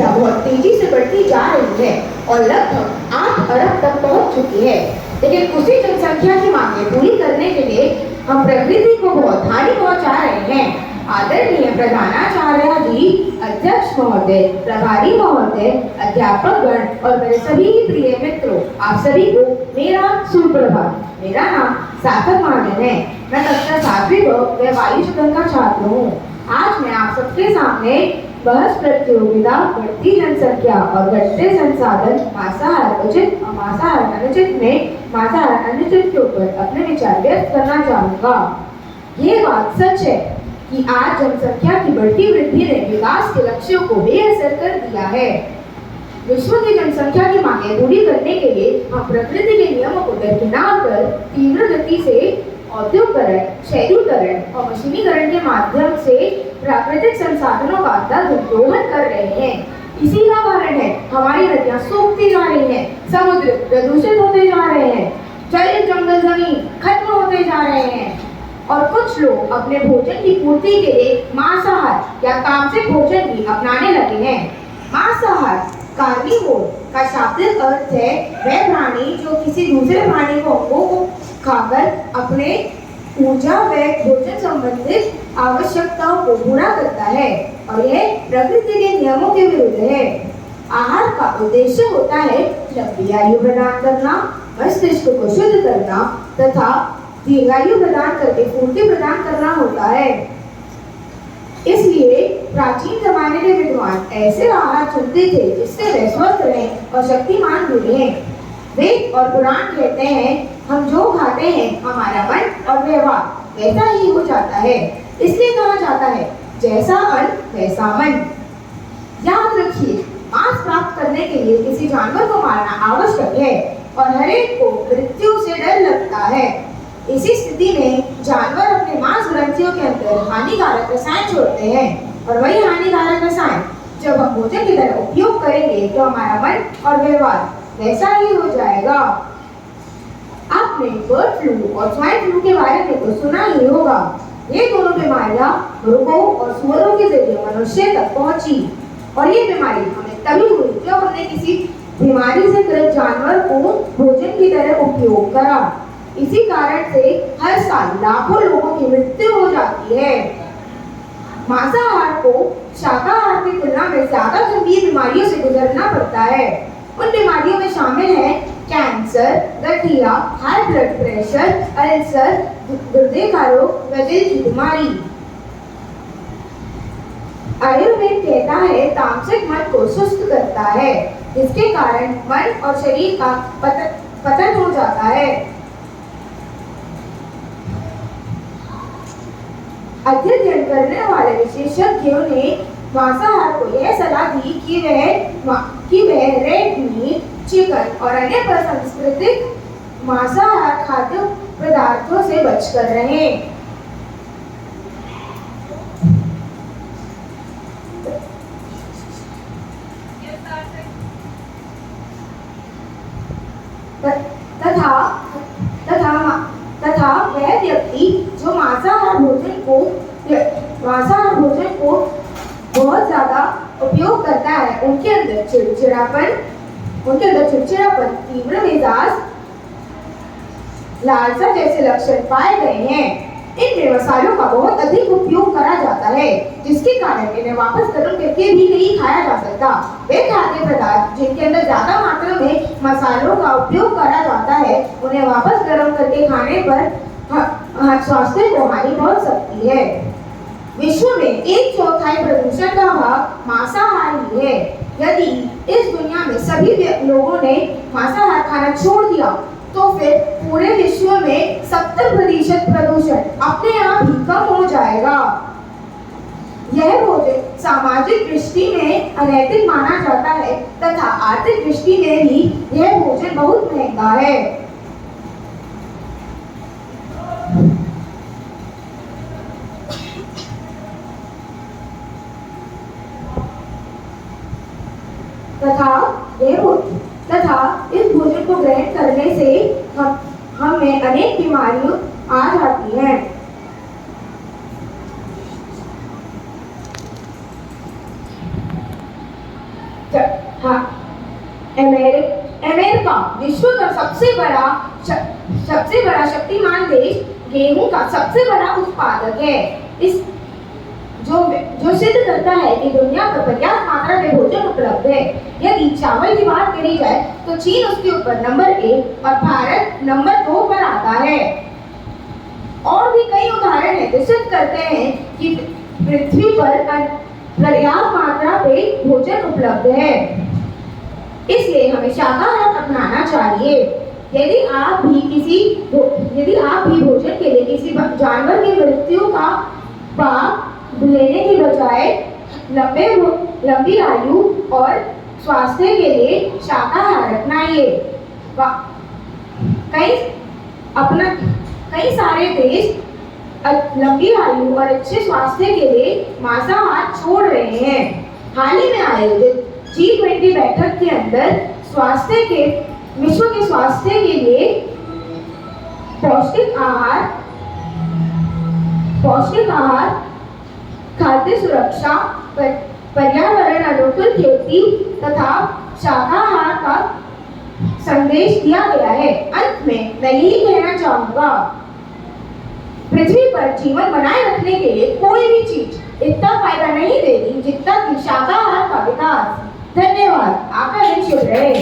जनसंख्या बहुत तेजी से बढ़ती जा रही है और लगभग 8 अरब तक पहुंच चुकी है। लेकिन उसी जनसंख्या की मांगें पूरी करने के लिए हम प्रकृति को बहुत हानि पहुंचा रहे हैं। आदरणीय प्रधानाचार्य जी, अध्यक्ष महोदय, प्रभारी महोदय, अध्यापक गण और मेरे सभी प्रिय मित्रों, आप सभी को मेरा सुप्रभात। मेरा नाम सार्थक महाजन है। मैं कक्षा 7वीं व वायु सदन का छात्र हूँ। आज मैं आप सबके सामने बहस प्रतियोगिता बढ़ती जनसंख्या और घटते संसाधन मांसाहार उचित और मांसाहार अनुचित में मांसाहार अनुचित के ऊपर अपने विचार व्यक्त करना चाहूँगा। ये बात सच है कि आज जनसंख्या की बढ़ती वृद्धि ने विकास के लक्ष्यों को बेअसर कर दिया है। विश्व की जनसंख्या की मांगें पूरी करने के लिए हम प्रकृति के नियमों को दरकिनार कर तीव्र गति से औद्योगिकरण, शहरीकरण और मशीनीकरण के माध्यम से प्राकृतिक संसाधनों का दोहन कर रहे हैं। इसी का कारण है हमारी नदियां सूखती जा रही हैं, समुद्र प्रदूषित होते जा रहे हैं, जल जंगल जमीन खत्म होते जा रहे हैं और कुछ लोग अपने भोजन की पूर्ति के लिए मांसाहार या तामसिक भोजन भी अपनाने लगे हैं। मांसाहार कार्निवोर का शाब्दिक अर्थ है वह प्राणी जो किसी दूसरे प्राणी को अंगों को खाकर अपने ऊर्जा व भोजन संबंधित आवश्यकताओं को पूरा करता है और यह प्रकृति के नियमों के विरुद्ध है। आहार का उद्देश्य होता है लंबी आयु प्रदान करना, मस्तिष्क को शुद्ध करना तथा दीर्घायु प्रदान करके पूर्ति प्रदान करना होता है। इसलिए प्राचीन जमाने के विद्वान ऐसे आहार चुनते थे जिससे वे स्वस्थ रहें और शक्तिमान भी रहें। वेद और पुराण कहते हैं हम जो खाते हैं हमारा मन और व्यवहार वैसा ही हो जाता है। इसलिए कहा जाता है जैसा अन्न वैसा मन। याद रखिए, मांस प्राप्त करने के लिए किसी जानवर को मारना आवश्यक है और हर एक को मृत्यु से डर लगता है। इसी स्थिति में जानवर अपने मांस ग्रंथियों के अंदर हानिकारक रसायन छोड़ते हैं और वही हानिकारक रसायन जब हम भोजन की तरह उपयोग करेंगे तो हमारा मन और व्यवहार वैसा ही हो जाएगा। आपने बर्ड फ्लू और स्वाइन फ्लू के बारे में तो सुना ही होगा। ये दोनों बीमारियां मुर्गों और सुअरों के जरिए मनुष्य तक पहुंची और ये बीमारी हमें तभी हुई जब हमने किसी बीमारी से ग्रस्त जानवर को भोजन की तरह उपयोग करा। इसी कारण से हर साल लाखों लोगों की मृत्यु हो जाती है। मांसाहार को शाकाहार की तुलना में ज्यादा गंभीर बीमारियों से गुजरना पड़ता है। उन बीमारियों में शामिल हैं कैंसर, गठिया, हाई ब्लड प्रेशर, अल्सर, गुर्दे का रोग व दिल की बीमारी। आयुर्वेद कहता है तामसिक मन को सुस्त करता है जिसके कारण मन और शरीर का पतन हो जाता है। अध्ययन करने वाले विशेषज्ञों ने मांसाहार को यह सलाह दी कि वह रेड मीट, चिकन और अन्य सांस्कृतिक मांसाहार खाद्य पदार्थों से बचकर रहें। तथा वह व्यक्ति जो मांसाहार भोजन को बहुत ज्यादा उपयोग करता है उनके अंदर चिड़चिड़ापन, तीव्र मिजाज, लालसा जैसे लक्षण पाए गए हैं। इनमें मसालों का बहुत अधिक उपयोग करा जाता है जिसके कारण इन्हें वापस गर्म करके भी नहीं खाया जा सकता। वे खाद्य पदार्थ जिनके अंदर ज्यादा मात्रा में मसालों का उपयोग करा जाता है उन्हें वापस गर्म करके खाने पर स्वास्थ्य को हानि पहुंच सकती है। विश्व में 1/4 प्रदूषण का भाग मांसाहार ही है। यदि इस दुनिया में सभी लोगों ने मांसाहार खाना छोड़ दिया तो फिर पूरे विश्व में 70% प्रदूषण अपने आप ही कम हो जाएगा। यह भोजन सामाजिक दृष्टि में अनैतिक माना जाता है तथा आर्थिक दृष्टि में भी यह भोजन बहुत महंगा है। तथा इस भोजन को ग्रहण करने से हमें अनेक बीमारियां आ जाती हैं। हाँ, अमेरिका विश्व का सबसे बड़ा शक्तिमान देश गेहूं का सबसे बड़ा उत्पादक है। इस जो सिद्ध करता है कि दुनिया में पर्याप्त मात्रा में भोजन उपलब्ध है। यदि चावल की बात करी जाए तो चीन उसके ऊपर नंबर 1 और भारत नंबर 2 पर आता है। और भी कई उदाहरण हैं जो सिद्ध करते हैं कि पृथ्वी पर पर्याप्त मात्रा में भोजन उपलब्ध है। इसलिए हमें शाकाहार अपनाना चाहिए। यदि आप भी भोजन के लिए किसी जानवर की मृत्यु का पाप लेने के बजाय लंबी आयु और स्वास्थ्य के लिए शाकाहार अपनाइए। कई सारे देश लंबी आयु और अच्छे स्वास्थ्य के लिए मांसाहार छोड़ रहे हैं। हाल ही में आयोजित G20 बैठक के अंदर विश्व के स्वास्थ्य के लिए पौष्टिक आहार, खाद्य सुरक्षा, पर्यावरण अनुकूल खेती तथा शाकाहार का संदेश दिया गया है। अंत में मैं यही कहना चाहूँगा, पृथ्वी पर जीवन बनाए रखने के लिए कोई भी चीज इतना फायदा नहीं देगी जितना कि शाकाहार का विकास। धन्यवाद। आपका दिन शुभ रहे।